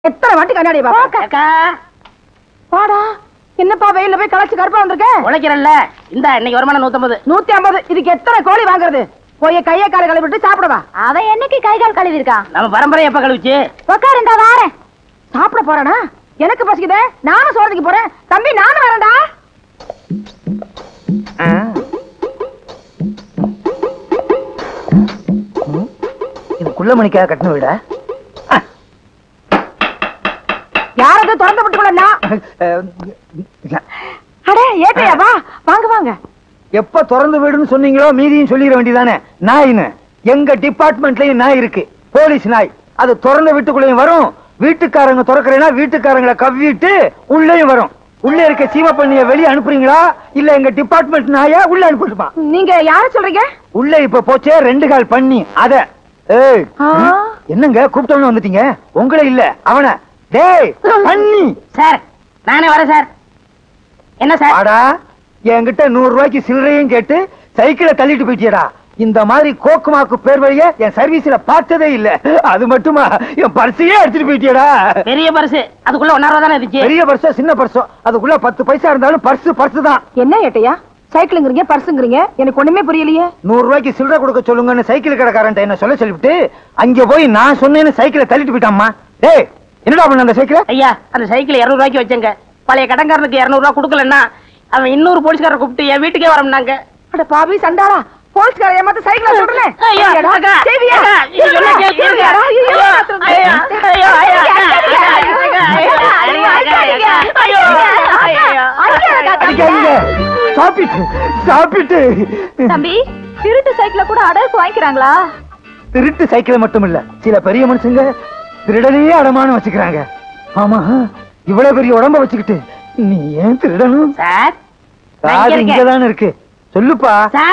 எத்தனை வாட்டி கண்ணாடி பாக்கா? வாடா, என்னப்பா வெயில போய் களைச்சு கருப்பா வந்திருக்கேன். உழைக்கிறல்ல, இந்த இன்னைக்கு வருமானம் 150. 150. இதுக்கு எத்தனை கோழி வாங்குறது? போய் கையை கால கழுவிட்டு சாப்பிடுவா. அவன் என்னைக்கு கை கால் கழுவி இருக்கான்? நம்ம பரம்பரை எப்ப கழுவிச்சு? உட்காருண்டா, வாரேன். சாப்பிட போறேனா? எனக்கு பசிக்குதே, நானும் சோறதுக்கு போறேன். தம்பி நானும் வரேன்டா. இது குள்ளமணிக்காக கட்டின வீடா? யாரது திறந்து விட்டுக்கொள்ளா? அடே ஏட்டையா, வா வாங்க வாங்க. எப்ப திறந்து வீடுன்னு சொன்னீங்களோ மீதியும் சொல்லிட வேண்டியதானே. நாயின்னு எங்க டிபார்ட்மெண்ட்லயும் நாய் இருக்கு, போலீஸ் நாய். அது திறந்த வீட்டுக்குள்ளேயும் வரும், வீட்டுக்காரங்க திறக்கிறேன்னா வீட்டுக்காரங்களை கவ்விட்டு உள்ளேயும் வரும். உள்ள இருக்க சீம பண்ணிய வெளியே அனுப்புறீங்களா இல்ல எங்க டிபார்ட்மெண்ட் நாயா உள்ள அனுப்பிட்டுமா? நீங்க யார சொல்றீங்க? உள்ள இப்ப போச்சே 2 கால் பண்ணி அத. ஏய் என்னங்க கூப்பிட்டவன வந்துட்டீங்க? உங்களே இல்ல அவன. டேய் பண்ணி சார், நானே வரேன் சார். என்ன சார்? ஆடா, என்கிட்ட 100 ரூபாய்க்கு சில்லறையும் கேட்டு சைக்கிளை தள்ளிட்டு போயிட்டியடா. இந்த மாதிரி கோக்குமாக்கு பேர் வழிய என் சர்வீஸ்ல பார்த்ததே இல்ல. அது மட்டுமா, என் பர்ஸையே எடுத்துட்டு போயிட்டியடா. பெரிய பர்ஸ், அதுக்குள்ள 1 ரூபா தானே இருந்துச்சு. பெரிய பர்ஸோ சின்ன பர்ஸோ அதுக்குள்ள 10 பைசா இருந்தாலும் பர்ஸ் தான். என்ன ஏட்டையா, சைக்கிளுங்கிறீங்க பர்ஸுங்கிறீங்க, எனக்கு ஒண்ணுமே புரியலையே. 100 ரூபாய்க்கு சில்லறை கொடுக்க சொல்லுங்கன்னு சைக்கிள் கடைக்காரன் என்ன சொல்லிவிட்டு அங்க போய் நான் சொன்னேன்னு சைக்கிளை தள்ளிட்டு போயிட்டாம்மா. டேய் என்னடா பண்ண அந்த சைக்கிள்? ஐயா, அந்த சைக்கிள் 200 ரூபாய்க்கு வச்சங்க. பழைய கடன்காரனுக்கு 200 ரூபாய் கொடுக்கலன்னா அவன் இன்னொரு போலீஸ்காரரை கூப்பிட்டு என் வீட்டுக்கே வரம்னாங்க. அட பாவி சண்டாளா, போலீஸ்கார ஏமாத்த சைக்கிளை சுடுறேன். தம்பி, திருட்டு சைக்கிளை கூட அடகு வாங்கிக்கிறாங்களா? திருட்டு சைக்கிள் மட்டும் இல்ல, சில பெரிய மனுஷங்க திருடனையே அடமானம் வச்சுக்கிறாங்க. ஆமா, இவ்வளவு பெரிய உடம்ப வச்சுக்கிட்டு நீ ஏன் திருடணும்? இங்கதானே இருக்கு, சொல்லுப்பா.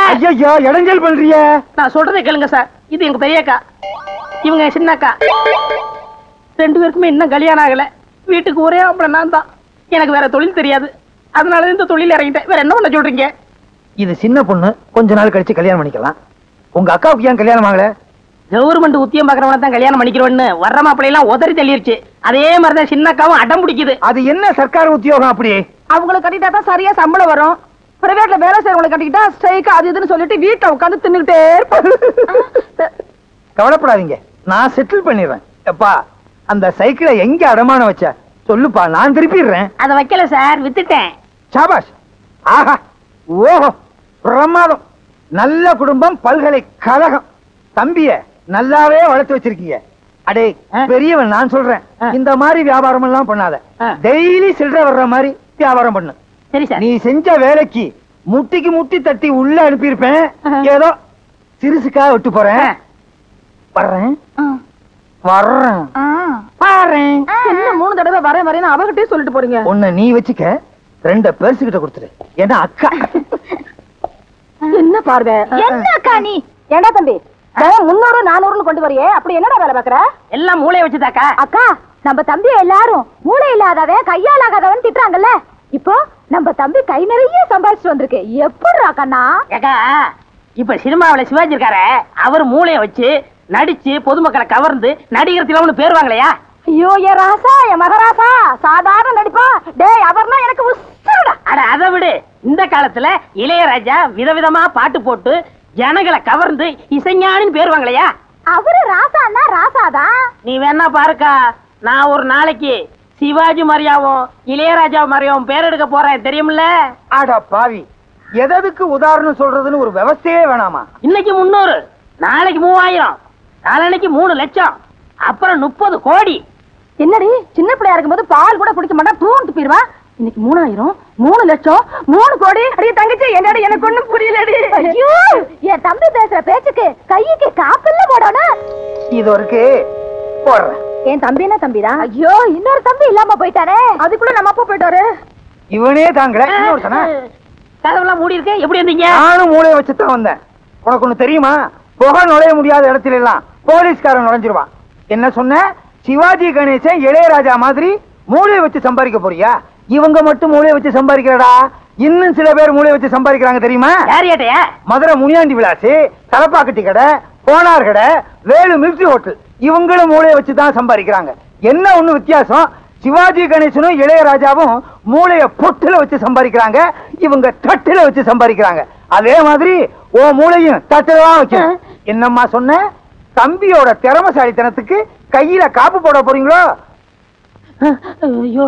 ஐயா இடைஞ்சல் பண்றிய? நான் சொல்றதை கேளுங்க சார். இது எங்க பெரியக்கா, இவங்க சின்னக்கா. 2 பேருக்குமே இன்னும் கல்யாணம் ஆகல. வீட்டுக்கு ஒரே ஆம்பளை நான் தான். எனக்கு வேற தொழில் தெரியாது, அதனால இந்த தொழில் இறங்கிட்டேன். வேற என்ன பண்ண சொல்றீங்க? இது சின்ன பொண்ணு, கொஞ்ச நாள் கழிச்சு கல்யாணம் பண்ணிக்கலாம். உங்க அக்காவுக்கு ஏன் கல்யாணம் ஆகல? கவர்மெண்ட் உத்தியம் பாக்குறவன தான் கல்யாணம் பண்ணிக்கிறோன்னு வர்ற மாப்பிள்ளை எல்லாம் உதறி தள்ளிருச்சு. அதே மாதிரிதான் சின்னக்காவும் அடம் பிடிக்குது. அது என்ன சர்க்கார் உத்தியோகம் அப்படி? அவங்களை கட்டிட்டா தான் சரியா சம்பளம் வரும். பிரைவேட்ல வேலை செய்யறவங்களை கட்டிக்கிட்டா ஸ்ட்ரைக் அது இதுன்னு சொல்லிட்டு வீட்டை உட்காந்து தின்னுகிட்டே இருப்பாங்க. கவலைப்படாதீங்க, நான் செட்டில் பண்ணிடுறேன். எப்பா அந்த சைக்கிளை எங்க அடமானம் வச்ச சொல்லுப்பா, நான் திருப்பிடுறேன். அதை வைக்கல சார், வித்துட்டேன். சாபாஷ். ஆஹா, ஓஹோ, பிரமாதம். நல்ல குடும்பம், பல்கலைக்கழகம். தம்பிய நல்லாவே வளர்த்து வச்சிருக்கீங்க. அடே பெரியவன், நான் சொல்றேன், இந்த மாதிரி வியாபாரம் எல்லாம் பண்ணாத. டெய்லி சில்லறை வர்ற மாதிரி வியாபாரம் பண்ணு. சரி சார். நீ செஞ்ச வேலைக்கு முட்டிக்கு முட்டி தட்டி உள்ள அனுப்பியிருப்பேன். ஏதோ சிறுசுக்காக விட்டு போறேன். வர்றேன் வர்றேன் வர்றேன். என்ன 3 தடவை வரேன் வரேன்னு அவகிட்டே சொல்லிட்டு போறீங்க? ஒண்ணு நீ வச்சுக்க, 2 பெருசுகிட்ட கொடுத்துரு. ஏன்னா அக்கா. என்ன பார்வை? என்ன அக்கா நீ? ஏண்டா தம்பி, 300 400 கொண்டு வரையே, அப்படி என்னடா வேலை பாக்குற? எல்லாம் மூளைய வச்சுதாக்கா. அக்கா, நம்ம தம்பி எல்லாரும் மூளை இல்லாதவன் கையால் ஆகாதவன் திட்டுறாங்கல்ல. இப்போ நம்ம தம்பி கை நிறைய சம்பாதிச்சு வந்திருக்கு. எப்படிடா கண்ணா? ஏக்கா, இப்ப சினிமாவில சிவாஜி இருக்காரு, அவர் மூளைய வச்சு நடிச்சு பொதுமக்களை கவர்ந்து நடிகர் திலகம்னு பேர் வாங்கலையா? ஐயோ என் ராசா, என் மகராசா, சாதாரண நடிப்பா. டேய் அவர்னா எனக்கு உசுருடா. அட அதை விடு, இந்த காலத்துல இளையராஜா விதவிதமா பாட்டு போட்டு ஜனங்களை கவர்ந்து இசைஞானின்னு பேர் வாங்கலையா? அவரு ராசான்னா ராசாதான். நீ வேணா பாருக்கா, நான் ஒரு நாளைக்கு சிவாஜி மாதிரியாவும் இளையராஜா மாதிரியாவும் பேர் எடுக்க போறேன், தெரியுமில்ல? ஆடா பாவி, எதற்கு உதாரணம் சொல்றதுன்னு ஒரு விவசாயே வேணாமா? இன்னைக்கு 300, நாளைக்கு 3000, நாளைக்கு 3 லட்சம், அப்புறம் 30 கோடி. என்னடி சின்ன பிள்ளையா இருக்கும்போது பால் கூட குடிக்க மாட்டா, தூண்டு போயிருவா. இன்னைக்கு 3000, 3 லட்சம், 3 கோடி. அடியே தங்கச்சி, என்னடி எனக்கு ஒண்ணும் புரியலடி. ஐயோ, என் தம்பி பேசுற பேச்சுக்கு கைக்கு காப்பல்ல போடணும். இது ஒருக்கு போடுறேன். என் தம்பினா தம்பிதான். ஐயோ, இன்னொரு தம்பி இல்லாம போயிட்டானே. அதுக்குள்ள நம்ம அப்பா போயிட்டாரு. இவனே தாங்கல, இன்னொருத்தனா? கதவெல்லாம் மூடி இருக்கு, எப்படி இருந்தீங்க? நானும் மூளையை வச்சுதான் வந்தேன். உனக்கு ஒண்ணு தெரியுமா? புகை நுழைய முடியாத இடத்துல எல்லாம் போலீஸ்காரன் நுழைஞ்சிருவான். என்ன சொன்ன? சிவாஜி கணேசன் இளையராஜா மாதிரி மூளையை வச்சு சம்பாதிக்க போறியா? இவங்க மட்டும் மூளையை வச்சு சம்பாதிக்கிறடா, இன்னும் சில பேர் மூளையை வச்சு சம்பாதிக்கிறாங்க தெரியுமா? மதுரை முனியாண்டி விலாசி, தலப்பாக்கட்டி கடை, கோனார் கடை, வேலு மில்ட்ரி ஹோட்டல், இவங்களும் மூளையை வச்சுதான் சம்பாதிக்கிறாங்க. என்ன ஒண்ணு வித்தியாசம், சிவாஜி கணேசனும் இளையராஜாவும் மூளைய பொட்டுல வச்சு சம்பாதிக்கிறாங்க, இவங்க தட்டுல வச்சு சம்பாதிக்கிறாங்க. அதே மாதிரி ஓ மூளையும் தட்டுல தான் வைக்கணும். என்னம்மா சொன்ன? தம்பியோட திறமசாலித்தனத்துக்கு கையில காப்பு போட போறீங்களோ? ஐயோ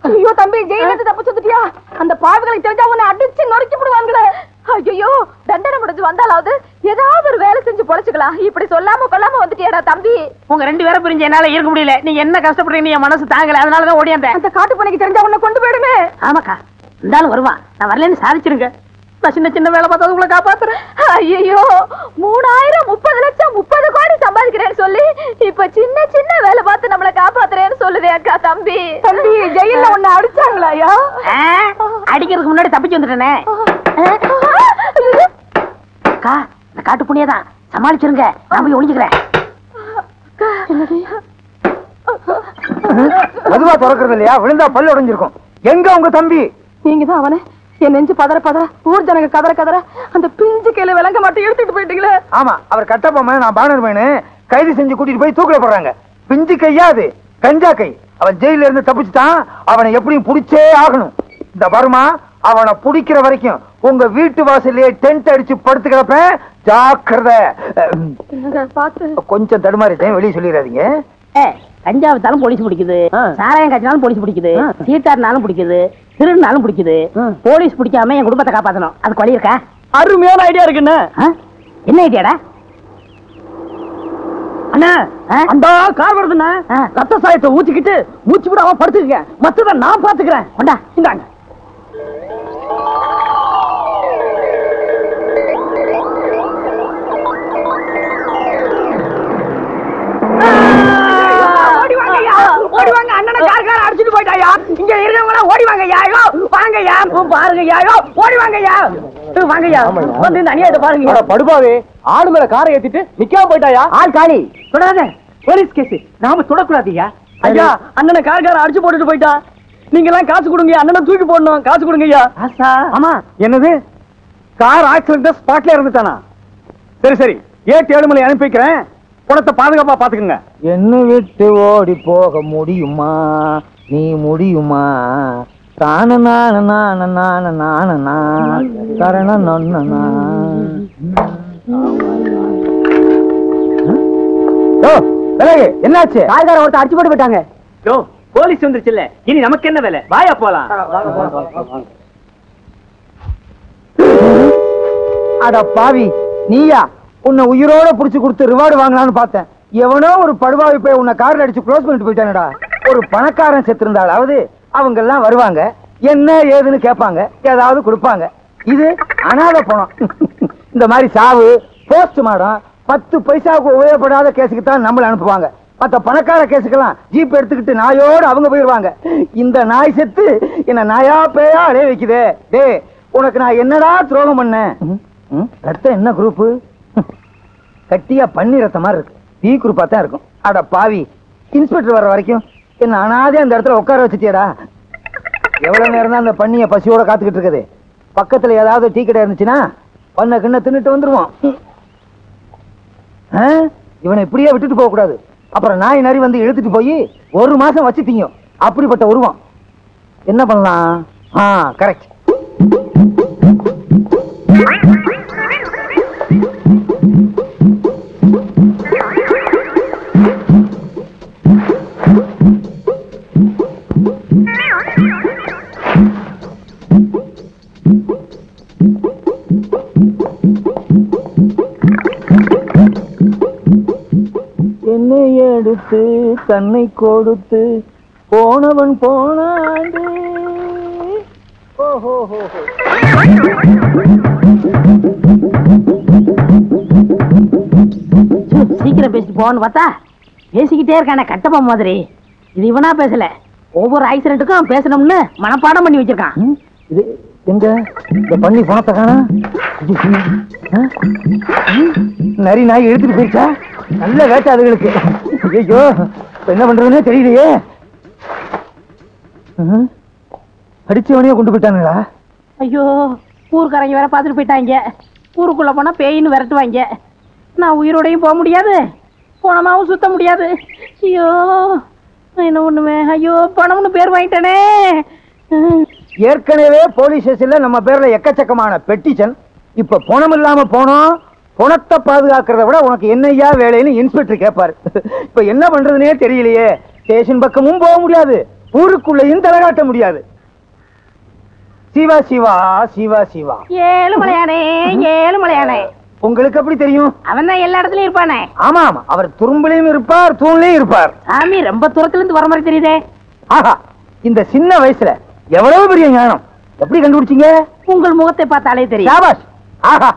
ஐயோ தம்பி, ஜெயில இருந்து தப்பிச்சு வந்துட்டியா? அந்த பாவிகளை தெரிஞ்சா உன்னை அடிச்சு நொறுக்கி போடுவாங்களே. ஐயோ, தண்டனை முடிஞ்சு வந்தாலாவது ஏதாவது ஒரு வேலை செஞ்சு பொழைச்சுக்கலாம். இப்படி சொல்லாம கொள்ளாம வந்துட்டியாடா தம்பி. உங்க 2 பேரை புரிஞ்சு என்னால இருக்க முடியல. நீங்க என்ன கஷ்டப்படுறீங்க, என் மனசு தாங்கல, அதனாலதான் ஓடியாந்தேன். அந்த காட்டு பணிக்கு தெரிஞ்சா உன்னை கொண்டு போயிடுமே. ஆமாக்கா, இருந்தாலும் வருவான். நான் வரலன்னு சாதிச்சிருங்க. நான் சின்ன சின்ன வேலை பார்த்தா உங்களை காப்பாத்துறேன். ஐயோ, 3000 30 லட்சம் 30 கோடி சம்பாதிக்கிறேன்னு சொல்லி இப்ப சின்ன சின்ன வேலை பார்த்து நம்மள காப்பாத்துறேன்னு சொல்லுதே அக்கா தம்பி. தம்பி, ஜெயில உன்னை அடிச்சாங்களா? அடிக்கிறதுக்கு முன்னாடி தப்பிச்சு வந்துட்டேனே. அக்கா, இந்த காட்டு புண்ணியதான், சமாளிச்சிருங்க. நான் போய் ஒளிஞ்சுக்கிறேன். அதுவா திறக்கிறது இல்லையா? விழுந்தா பல்லு உடைஞ்சிருக்கும். எங்க உங்க தம்பி? நீங்க தான் அவனே. என் நெஞ்சு பதற பதற, ஊர் ஜனங்க கதற கதற அந்த பிஞ்சு கையில விளங்க மாட்டேன் எடுத்துட்டு போயிட்டீங்களே. ஆமா, அவர் கட்டப்பொம்மை, நான் பானர் மேனு கைது செஞ்சு கூட்டிட்டு போய் தூக்கில போடுறாங்க. பிஞ்சு கையா அது, கஞ்சா கை. அவன் ஜெயில இருந்து தப்பிச்சுட்டான். அவனை எப்படியும் புடிச்சே ஆகணும். இந்த பர்மா அவனை புடிக்கிற வரைக்கும் உங்க வீட்டு வாசல்லையே டென்ட் அடிச்சு படுத்து கிடப்பேன். ஜாக்கிரதை. கொஞ்சம் தடுமாறிட்டேன், வெளியே சொல்லிடாதீங்க. கஞ்சா வித்தாலும் போலீஸ் பிடிக்குது, சாராயம் காய்ச்சினாலும் போலீஸ் பிடிக்குது, சீட்டாருனாலும் பிடிக்குது, திருநாலும் பிடிக்குது. போலீஸ் பிடிக்காம என் குடும்பத்தை காப்பாத்தணும். அதுக்கு வழி இருக்கா? அருமையான ஐடியா இருக்குன்னு. என்ன ஐடியாடா? அண்ணா, அந்த கார் வருதுண்ணா. ரத்த சாயத்தை ஊத்திக்கிட்டு மூச்சு விடாம படுத்துக்க. மத்தத நான் பாத்துக்கிறேன். கொண்டா, இந்தாங்க. ஓடிவாங்க, அண்ணனை கார்கார அடிச்சுட்டு போயிட்டாயா. இங்க இருக்கவங்க ஓடிவாங்கய்யா. வாங்கய்யா, பாருங்கய்யா. ஓடிவாங்கய்யா, வாங்கய்யா. வந்து இந்த அநியாயத்தை பாருங்க. படுபாவே, ஆடு மேல காரை ஏத்திட்டு நிக்காம போயிட்டாயா? ஆள் காலி. தொடாத, போலீஸ் கேஸ். நாம தொடக்கூடாதீங்க. ஐயா, அண்ணனை கார்கார அடிச்சு போட்டுட்டு போயிட்டா. நீங்க எல்லாம் காசு கொடுங்க. அண்ணனை தூக்கி போடணும். காசு கொடுங்க ஐயா. ஆமா, என்னது? கார் ஆக்சிடென்ட் ஸ்பாட்ல இருந்துட்டானா? சரி சரி, ஏட்டு ஏழுமலை அனுப்பி வைக்கிறேன். பணத்தை பாதுகாப்பா பாத்துக்கங்க. என்ன விட்டு ஓடி போக முடியுமா? நீ முடியுமா? தான நான நான நான நான கரண நொன்னா. என்னாச்சு? காய்கார ஒருத்தர் அடிச்சு போட்டு போயிட்டாங்க. போலீஸ் வந்துருச்சு இல்ல, இனி நமக்கு என்ன வேலை? வாயா போலாம். அட பாவி, நீயா? உன்னை உயிரோட புடிச்சு கொடுத்து ரிவார்டு வாங்கலாம்னு பார்த்தேன். எவனோ ஒரு படுபாவி போய் உன்னை கார்ல அடிச்சு க்ளோஸ் பண்ணிட்டு போயிட்டானடா. ஒரு பணக்காரன் செத்திருந்தாலாவது அவங்க எல்லாம் வருவாங்க, என்ன ஏதுன்னு கேட்பாங்க, ஏதாவது கொடுப்பாங்க. இது அனாதை பணம். இந்த மாதிரி சாவு, போஸ்ட் மாடம், 10 பைசாவுக்கு உபயோகப்படாத கேஸுக்கு தான் நம்மள அனுப்புவாங்க. மற்ற பணக்கார கேஸுக்கெல்லாம் ஜீப் எடுத்துக்கிட்டு நாயோடு அவங்க போயிருவாங்க. இந்த நாய் செத்து என்ன நாயா பேயா அடைய வைக்குதே. டே, உனக்கு நான் என்னடா துரோகம் பண்ணேன்? ரத்தம் என்ன குரூப்பு? கட்டியா பண்ணி ரத்த மாதிரி இருக்கு. பி குரூப்பா தான் இருக்கும். அட பாவி, இன்ஸ்பெக்டர் வர்ற வரைக்கும் என்ன அனாதே அந்த இடத்துல உட்கார வச்சுட்டியடா. எவ்வளவு நேரம் தான் அந்த பண்ணிய பசியோட காத்துக்கிட்டு இருக்குது. பக்கத்துல ஏதாவது டீ கடை இருந்துச்சுன்னா பண்ண கிண்ண தின்னுட்டு வந்துருவான். இவனை இப்படியே விட்டுட்டு போக கூடாது. அப்புறம் நாய் நரி வந்து இழுத்துட்டு போய் 1 மாசம் வச்சுட்டீங்க. அப்படிப்பட்ட உருவம். என்ன பண்ணலாம்? கரெக்ட். என்னை எடுத்து தன்னை கொடுத்து போனவன் போனாண்டு. சீக்கிரம் பேசிட்டு போன்னு பார்த்தா பேசிக்கிட்டே இருக்கானே கட்டப்பா மாதிரி. இது இவனா பேசல, ஒவ்வொரு ஆக்சிடென்ட்டுக்கும் பேசணும்னு மனப்பாடம் பண்ணி வச்சிருக்கான். இது எங்க இந்த பண்ணி பணத்தை காணா? நரி நாய் எடுத்துட்டு போயிடுச்சா? நல்ல வேட்டை அதுகளுக்கு. ஐயோ, என்ன பண்றதுன்னே தெரியலையே. அடிச்சவனையே கொண்டு போயிட்டானுங்களா? ஐயோ, ஊருக்காரங்க வேற பாத்துட்டு போயிட்டாங்க. ஊருக்குள்ள போனா பேயின்னு விரட்டுவாங்க. நான் உயிரோடையும் போக முடியாது, பணமாவும் சுத்த முடியாது. ஐயோ என்ன ஒண்ணுவேன். ஐயோ பணம்னு பேர் வாங்கிட்டனே. ஏற்கனவே போலீஸ் ஸ்டேஷன்ல நம்ம பேர்ல எக்கச்சக்கமான பெட்டிஷன். இப்ப பணம் இல்லாம போனோம். பணத்தை பாதுகாக்கிறத விட உனக்கு என்னையா வேலைன்னு இன்ஸ்பெக்டர் கேட்பாரு. இப்ப என்ன பண்றதுனே தெரியலையே. ஸ்டேஷன் பக்கமும் போக முடியாது, ஊருக்குள்ளேயும் தலைகாட்ட முடியாது. சிவா சிவா சிவா சிவா. ஏழுமலையானே ஏழுமலையானே. உங்களுக்கு எப்படி தெரியும்? அவன் தான் எல்லா இடத்துலயும் இருப்பானே. ஆமா ஆமா, அவர் துரும்புலையும் இருப்பார், தூண்லையும் இருப்பார். சாமி ரொம்ப தூரத்துல இருந்து வர மாதிரி தெரியுதே. ஆஹா, இந்த சின்ன வயசுல எவ்வளவு பெரிய ஞானம். எப்படி கண்டுபிடிச்சீங்க? உங்கள் முகத்தை பார்த்தாலே தெரியும். சாபாஷ். ஆஹா,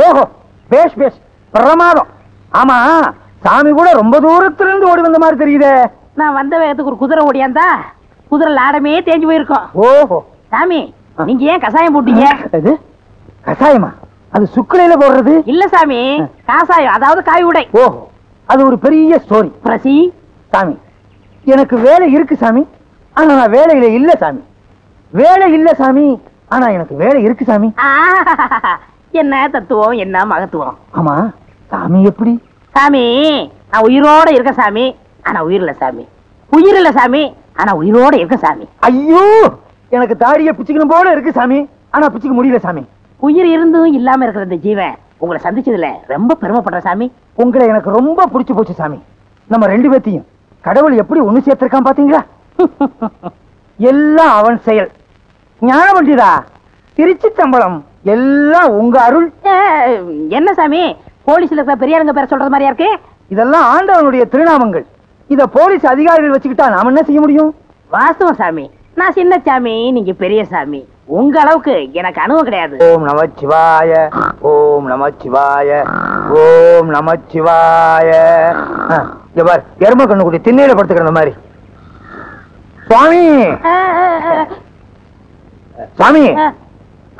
ஓஹோ, பேஷ் பேஷ், பிரமாதம். ஆமா, சாமி கூட ரொம்ப தூரத்துல இருந்து ஓடி வந்த மாதிரி தெரியுதே. நான் வந்த வேகத்துக்கு ஒரு குதிரை ஓடியாந்தா குதிரை லாடமே தேஞ்சு போயிருக்கோம். ஓஹோ. சாமி நீங்க ஏன் கசாயம் போட்டீங்க? இது கசாயமா? அது சுக்குலையில போடுறது இல்ல சாமி, காசாயம், அதாவது காய் உடை. ஓஹோ, அது ஒரு பெரிய ஸ்டோரி. பிரசி சாமி, எனக்கு வேலை இருக்கு சாமி, ஆனா நான் வேலையில இல்ல சாமி. வேலை இல்ல சாமி, ஆனா எனக்கு வேலை இருக்கு சாமி. என்ன தத்துவம், என்ன மகத்துவம். ஆமா, சாமி எப்படி? சாமி நான் உயிரோட இருக்க சாமி, ஆனா உயிர் இல்ல சாமி. உயிர் இல்ல சாமி, ஆனா உயிரோட இருக்க சாமி. ஐயோ, எனக்கு தாடியை பிச்சுக்கணும் போல இருக்கு சாமி, ஆனா பிச்சுக்க முடியல சாமி. உயிர் இருந்தும் இல்லாம இருக்கிற இந்த ஜீவன் உங்களை சந்திச்சதுல ரொம்ப பெருமைப்படுற சாமி. உங்களை எனக்கு ரொம்ப பிடிச்சு போச்சு சாமி. நம்ம ரெண்டு பேத்தையும் கடவுள் எப்படி ஒண்ணு சேர்த்திருக்கான் பாத்தீங்களா? எல்லாம் அவன் செயல். ஞான பண்டிதா, திருச்சி சம்பளம் எல்லாம் உங்க அருள். என்ன சாமி போலீஸ்ல இருக்கிற பெரியாருங்க பேர சொல்றது மாதிரியா இருக்கு? இதெல்லாம் ஆண்டவனுடைய திருநாமங்கள். இத போலீஸ் அதிகாரிகள் வச்சுக்கிட்டா நாம என்ன செய்ய முடியும்? வாஸ்தவம் சாமி, நான் சின்ன சாமி, நீங்க பெரிய சாமி. உங்க அளவுக்கு எனக்கு அனுபவம் கிடையாது. ஓம் நமச்சிவாய, ஓம் நமச்சிவாய, ஓம் நமச்சிவாய. பார், எரும கண்ணு குட்டி திண்ணையில படுத்துக்கிற மாதிரி. சுவாமி சுவாமி,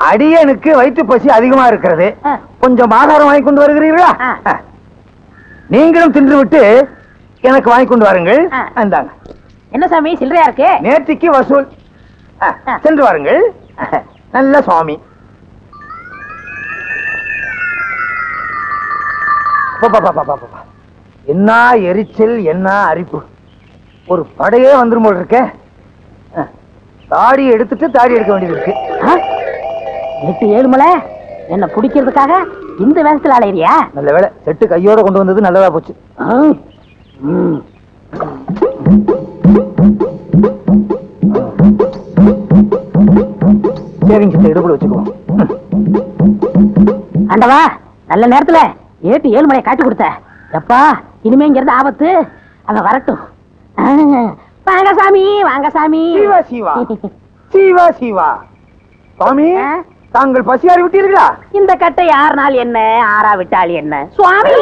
அடியனுக்கு வயிற்று பசி அதிகமா இருக்கிறது, கொஞ்சம் ஆகாரம் வாங்கி கொண்டு வருகிறீர்களா? நீங்களும் தின்று விட்டு எனக்கு வாங்கி கொண்டு வாருங்கள். இந்தாங்க. என்ன சாமி சில்லறையா இருக்கு? நேற்றுக்கு வசூல். சென்று வாருங்கள். நல்ல சுவாமி. என்ன எரிச்சல், என்ன அரிப்பு. ஒரு படையே வந்துரும் போல இருக்க. தாடி எடுத்துட்டு தாடி எடுக்க வேண்டியது இருக்கு. 8-7 மலை என்ன பிடிக்கிறதுக்காக இந்த வேகத்துல அலையிறியா? நல்ல வேலை, செட்டு கையோட கொண்டு வந்தது நல்லதா போச்சு. சரிங்க, இடுப்புல வச்சுக்குவோம். ஆண்டவா, நல்ல நேரத்துல 8-7 மலையை காட்டி கொடுத்த. எப்பா, இனிமே இங்க இருந்து ஆபத்து. அவன் வரட்டும். வாங்க சாமி, வாங்க சாமி. சிவா சிவா சிவா சிவா. சுவாமி, தாங்கள் பசியாறி விட்டீர்களா? இந்த கட்டை 6 நாள் என்ன, 6 விட்டால் என்ன? சுவாமி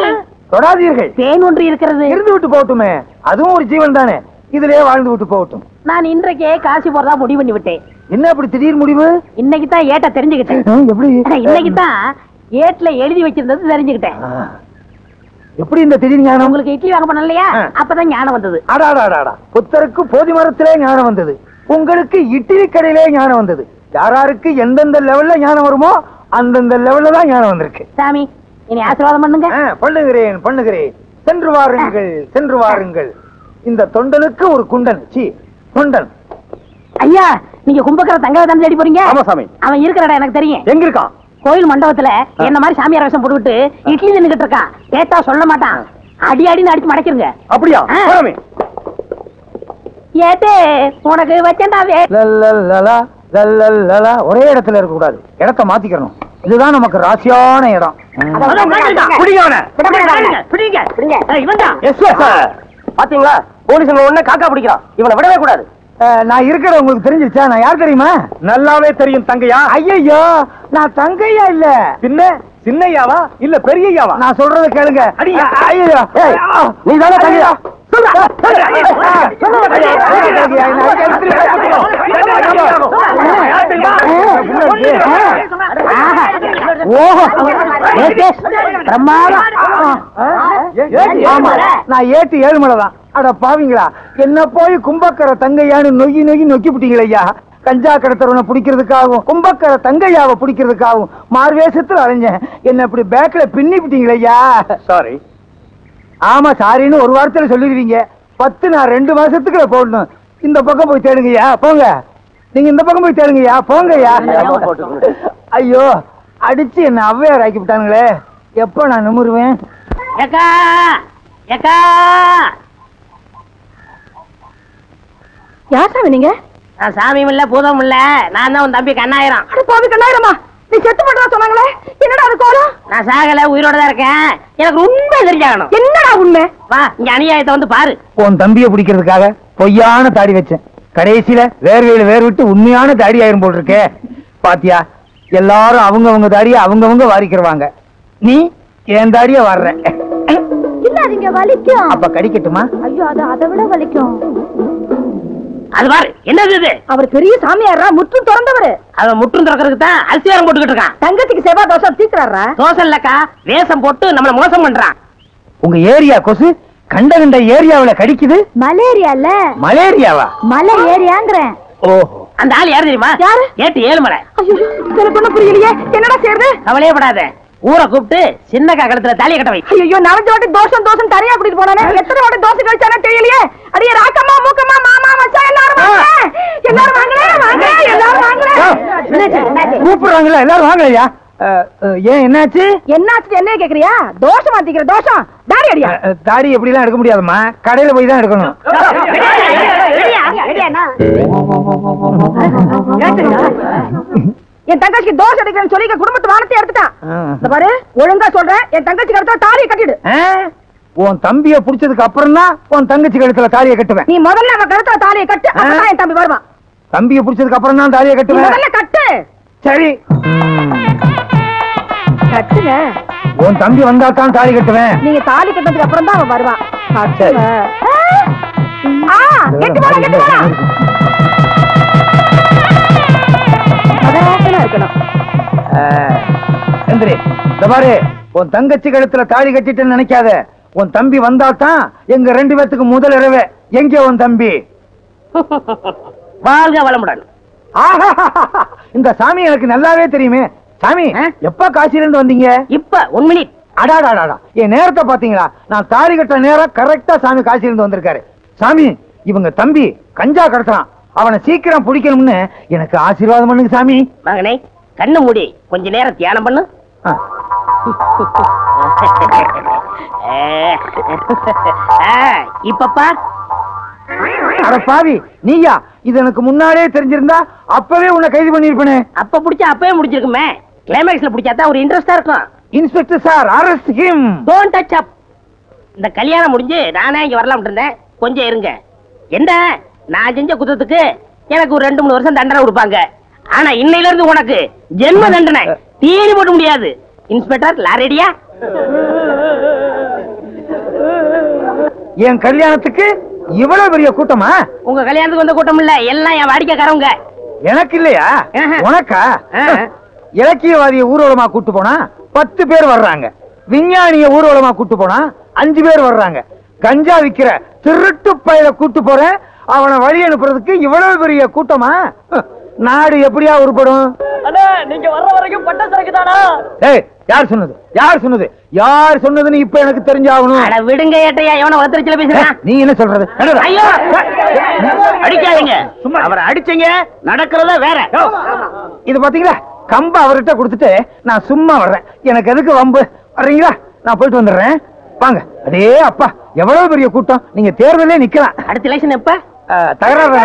தொடாதீர்கள். தேன் ஒன்று இருக்கிறது. இருந்து விட்டு போகட்டுமே, அதுவும் ஒரு ஜீவன் தானே, இதுலயே வாழ்ந்து விட்டு போகட்டும். நான் இன்றைக்கே காசி போறதா முடிவு பண்ணி விட்டேன். என்ன அப்படி திடீர் முடிவு? இன்னைக்கு தான் ஏட்ட தெரிஞ்சுக்கிட்டேன். எப்படி? இன்னைக்கு தான் ஏட்ல எழுதி வச்சிருந்தது தெரிஞ்சுக்கிட்டேன். எப்படி இந்த திடீர் ஞானம்? உங்களுக்கு இட்லி வாங்க பண்ணலையா? அப்பதான் ஞானம் வந்தது. அடாடாடாடா, புத்தருக்கு போதி மரத்திலே ஞானம் வந்தது, உங்களுக்கு இட்லி கடையிலே ஞானம் வந்தது. யாராருக்கு எந்தெந்த லெவல்ல ஞானம் வருமோ அந்தந்த லெவல்ல தான் ஞானம் வந்திருக்கு. சாமி, இனி ஆசீர்வாதம் பண்ணுங்க. பண்ணுகிறேன் பண்ணுகிறேன். சென்று வாருங்கள், சென்று வாருங்கள். இந்த தொண்டனுக்கு ஒரு குண்டன். சி தொண்டன். ஐயா, நீங்க கும்பகர தங்கவை தான் தேடி போறீங்க? ஆமா சாமி. அவன் இருக்கிற இடம் எனக்கு தெரியும். எங்க இருக்கான்? கோயில் மண்டபத்துல என்ன மாதிரி சாமியார் வேஷம் போட்டுக்கிட்டு இட்லி நின்னுகிட்டு இருக்கான். கேட்டா சொல்ல மாட்டான். அடி அடின்னு அடிச்சு மடக்கிருங்க. அப்படியா? ஏட்டே, உனக்கு வச்சேன்டாவே. ஒரே இடத்துல இருக்க கூடாது, இடத்த மாத்திக்கணும். இதுதான் நமக்கு ராசியான இடம். பாத்தீங்களா, போலீஸ் உடனே காக்கா பிடிக்கிறான். இவனை விடவே கூடாது. நான் இருக்கிற உங்களுக்கு தெரிஞ்சிருச்சா? நான் யார் தெரியுமா? நல்லாவே தெரியும். தங்கையா? ஐயோ, நான் தங்கையா இல்ல, பின்ன சின்னையாவா இல்ல பெரியயாவா? நான் சொல்றத கேளுங்க. ஐயோ, நீ தானே தங்கையா? நான் ஏட்டு 7 மலை தான். அட பாவீங்களா, என்ன போய் கும்பக்கர தங்கையான்னு நொய்யி நொய்யி நொக்கி விட்டீங்களா? கஞ்சா கடத்தரவனை பிடிக்கிறதுக்காகவும் கும்பக்கர தங்கையாவை பிடிக்கிறதுக்காகவும் மார்வேஷத்துல அலைஞ்சேன். என்ன இப்படி பேக்ல பின்னி விட்டீங்களா? சாரி. ஆமா சாரின்னு ஒரு வாரத்துல சொல்லிடுவீங்க. 10 நான் 2 மாசத்துக்கு போடணும். இந்த பக்கம் போய் தேடுங்கய்யா, போங்க. நீங்க இந்த பக்கம் போய் தேடுங்கய்யா, போங்கய்யா. ஐயோ, அடிச்சு என்ன அவ்வையார் ஆக்கி விட்டானுங்களே. எப்ப நான் நிமிருவேன்? ஏக்கா ஏக்கா, யார் சாமி நீங்க? நான் சாமியும் இல்ல பூதமும் இல்ல, நான் தான் உன் தம்பி கண்ணாயிரம். அட பாவி கண்ணாயிரமா, நீ செத்து போட்டா சொன்னாங்களே, என்னடா அது கோலம்? நான் சாகல, உயிரோட தான் இருக்கேன். எனக்கு உண்மை தெரிஞ்சாகணும். என்னடா உண்மை? வா, இங்க அநியாயத்தை வந்து பாரு. உன் தம்பியை பிடிக்கிறதுக்காக பொய்யான தாடி வச்சேன். கடைசியில வேர்வையில வேர் விட்டு உண்மையான தாடி ஆயிரும் போல் இருக்கே. பாத்தியா, எல்லாரும் அவங்க தாடியை அவங்கவங்க வாரிக்கிறவாங்க. நீ என் தாடிய வர்ற. இல்ல அது இங்க வலிக்கும். அப்ப கடிக்கட்டுமா? ஐயோ, அது அதை விட வலிக்கும். அது பாரு, என்னது இது? அவர் பெரிய சாமியாரா, முற்றும் திறந்தவரு. அவன் முற்றும் திறக்கிறதுக்கு தான் அரிசியாரம் போட்டுக்கிட்டு இருக்கான். தங்கத்துக்கு செவ்வாய் தோசை தீக்குறாரா? தோசை இல்லக்கா, வேஷம் போட்டு நம்மள மோசம் பண்றான். உங்க ஏரியா கொசு கண்ட ஏரியாவுல கடிக்குது. மலேரியா இல்ல, மலேரியாவா? மலை ஏரியாங்கிறேன். ஓஹோ, அந்த ஆள் யாரு தெரியுமா? யாரு? ஏட்டு ஏழுமலை. ஐயோ, எனக்கு ஒண்ணும் புரியலையே, என்னடா செய்யறது? கவலையே படாத, ஊரை கூப்பிட்டு சின்னக்கா கழுத்துல தாலியை கட்ட வை. ஐயோ, 4 வாட்டி தோசம் தரையா கூட்டிட்டு போனானே, எத்தனை வாட்டி தோசை கழிச்சானே தெரியலையே. அடியே ராக்கம்மா, மூக்கம்மா, மாமா, மச்சான் எல்லாரும் வாங்க, எல்லாரும் வாங்க, எல்லாரும் வாங்க. கூப்பிடுறாங்களா? எல்லாரும் வாங்கலையா? ஏன் என்னாச்சு? என்னாச்சு என்ன கேக்குறியா? தோஷம் மாத்திக்கிற தோஷம். தாடி அடியா? தாடி எப்படி எல்லாம் எடுக்க முடியாதுமா, கடையில போய் தான் எடுக்கணும். என் தங்கச்சிக்கு தோசை அடிக்கிறேன்னு சொல்லி குடும்பத்து வானத்தை எடுத்துட்டான். இந்த பாரு, ஒழுங்கா சொல்றேன், என் தங்கச்சி கழுத்துல தாலியை கட்டிடு. உன் தம்பிய புடிச்சதுக்கு அப்புறம் தான் உன் தங்கச்சி கழுத்துல தாலியை கட்டுவேன். நீ முதல்ல அவன் கழுத்துல தாலியை கட்டு, அப்பதான் என் தம்பி வருவான். தம்பிய புடிச்சதுக்கு அப்புறம் தான் தாலியை கட்டுவேன். முதல்ல கட்டு. சரி, கட்டுங்க. உன் தம்பி வந்தா தான் தாலி கட்டுவேன். நீங்க தாலி கட்டினதுக்கு அப்புறம் தான் அவன் வருவான். சரி. கெட்டு போடா, கெட்டு போடா. அதனால இருக்கணும். எந்திரி. இந்த பாரு, உன் தங்கச்சி கழுத்துல தாலி கட்டிட்டேன்னு நினைக்காத. உன் தம்பி வந்தா தான் எங்க 2 பேத்துக்கு முதல் இரவே. எங்க உன் தம்பி? வாழ்க வளமுடன். இந்த சாமி எனக்கு நல்லாவே தெரியுமே. சாமி, எப்ப காசில இருந்து வந்தீங்க? இப்ப 1 மினிட். அடாடாடா, என் நேரத்தை பாத்தீங்களா? நான் தாலி கட்ட நேரம் கரெக்டா சாமி காசில இருந்து வந்திருக்காரு. சாமி, இவங்க தம்பி கஞ்சா கடத்துறான். அவனை சீக்கிரம் பிடிக்கணும்னு எனக்கு ஆசீர்வாதம் பண்ணுங்க சாமி. மகனே, கண்ணு மூடி கொஞ்ச நேரம் தியானம் பண்ணு. இப்பப்பா அட பாவி, நீயா? இது எனக்கு முன்னாடியே தெரிஞ்சிருந்தா அப்பவே உன்னை கைது பண்ணிருப்பேனே. அப்ப புடிச்சா அப்பவே முடிச்சிருக்குமே. கிளைமேக்ஸ்ல புடிச்சாதான் ஒரு இன்ட்ரெஸ்டா இருக்கும். Inspector sir, arrest him. Don't touch up. இந்த கல்யாணம் முடிஞ்சு நானே இங்க வரலாம் இருந்தேன். கொஞ்சம் இருங்க. என்ன, நான் செஞ்ச குத்தத்துக்கு எனக்கு ஒரு 2-3 வருஷம் தண்டனை கொடுப்பாங்க. ஆனா இன்னையில இருந்து உனக்கு ஜென்ம தண்டனை. தீனி போட முடியாது. இன்ஸ்பெக்டர் லாரடியா? என் கல்யாணத்துக்கு இவ்வளவு பெரிய கூட்டமா? உங்க கல்யாணத்துக்கு வந்த கூட்டம் இல்ல, எல்லாம் என் வாடிக்கைக்காரவங்க. எனக்கு இல்லையா? உனக்கா? இலக்கியவாதிய ஊர்வலமா கூட்டு போனா 10 பேர் வர்றாங்க. விஞ்ஞானிய ஊர்வலமா கூட்டு போனா 5 பேர் வர்றாங்க. கஞ்சா விக்கிற திருட்டு பையல கூட்டு போறேன், அவனை வழி அனுப்புறதுக்கு இவ்வளவு பெரிய கூட்டமா? நாடு எப்படியா உருப்படும்? நீங்க வர்ற வரைக்கும் பட்ட சரக்கு தானா? ஏய், யார் சொன்னது? யார் சொன்னது? யார் சொன்னதுன்னு இப்ப எனக்கு தெரிஞ்சாகணும். அட விடுங்க ஏட்டையா, எவன வளர்த்துறச்சில பேசுறான்? நீ என்ன சொல்றது? ஐயோ, அடிக்காதீங்க. அவரை அடிச்சீங்க, நடக்கிறத வேற. இது பாத்தீங்களா, கம்ப அவர்கிட்ட கொடுத்துட்டு நான் சும்மா வர்றேன். எனக்கு எதுக்கு வம்பு? வர்றீங்களா? நான் போயிட்டு வந்துடுறேன். வாங்க. அடே அப்பா, எவ்வளவு பெரிய கூட்டம். நீங்க தேர்தலே நிக்கலாம். அடுத்த எலெக்ஷன் எப்ப? தகராறு